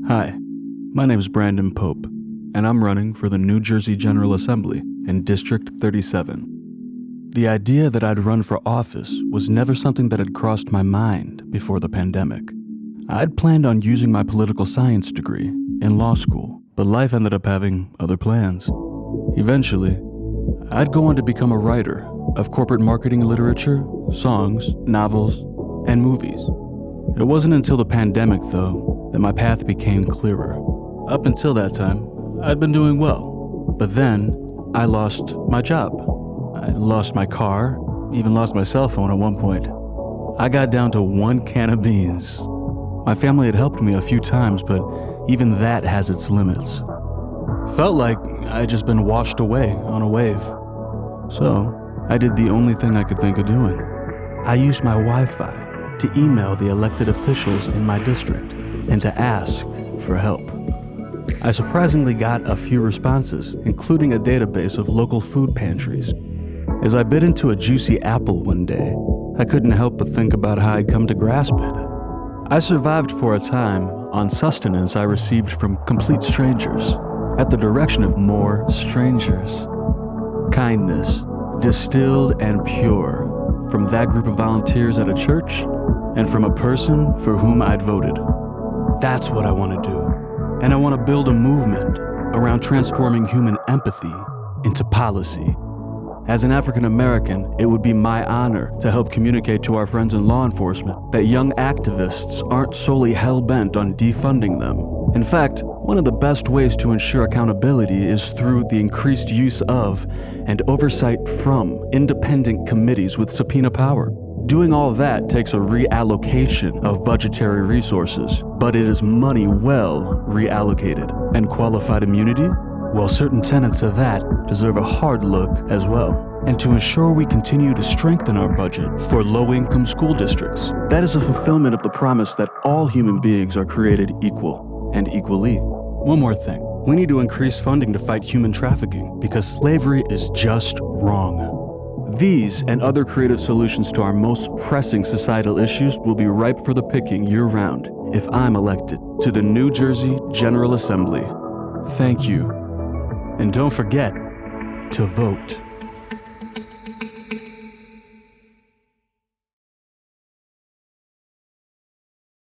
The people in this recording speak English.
Hi, my name is Brandon Pope, and I'm running for the New Jersey General Assembly in District 37. The idea that I'd run for office was never something that had crossed my mind before the pandemic. I'd planned on using my political science degree in law school, but life ended up having other plans. Eventually, I'd go on to become a writer of corporate marketing literature, songs, novels, and movies. It wasn't until the pandemic, though, that my path became clearer. Up until that time, I'd been doing well. But then, I lost my job. I lost my car, even lost my cell phone at one point. I got down to one can of beans. My family had helped me a few times, but even that has its limits. Felt like I'd just been washed away on a wave. So, I did the only thing I could think of doing. I used my Wi-Fi to email the elected officials in my district and to ask for help. I surprisingly got a few responses, including a database of local food pantries. As I bit into a juicy apple one day, I couldn't help but think about how I'd come to grasp it. I survived for a time on sustenance I received from complete strangers, at the direction of more strangers. Kindness, distilled and pure, from that group of volunteers at a church, and from a person for whom I'd voted. That's what I want to do. And I want to build a movement around transforming human empathy into policy. As an African American, it would be my honor to help communicate to our friends in law enforcement that young activists aren't solely hell-bent on defunding them. In fact, one of the best ways to ensure accountability is through the increased use of and oversight from independent committees with subpoena power. Doing all that takes a reallocation of budgetary resources, but it is money well reallocated. And qualified immunity? Well, certain tenets of that deserve a hard look as well. And to ensure we continue to strengthen our budget for low-income school districts, that is a fulfillment of the promise that all human beings are created equal and equally. One more thing. We need to increase funding to fight human trafficking because slavery is just wrong. These and other creative solutions to our most pressing societal issues will be ripe for the picking year-round if I'm elected to the New Jersey General Assembly. Thank you. And don't forget to vote.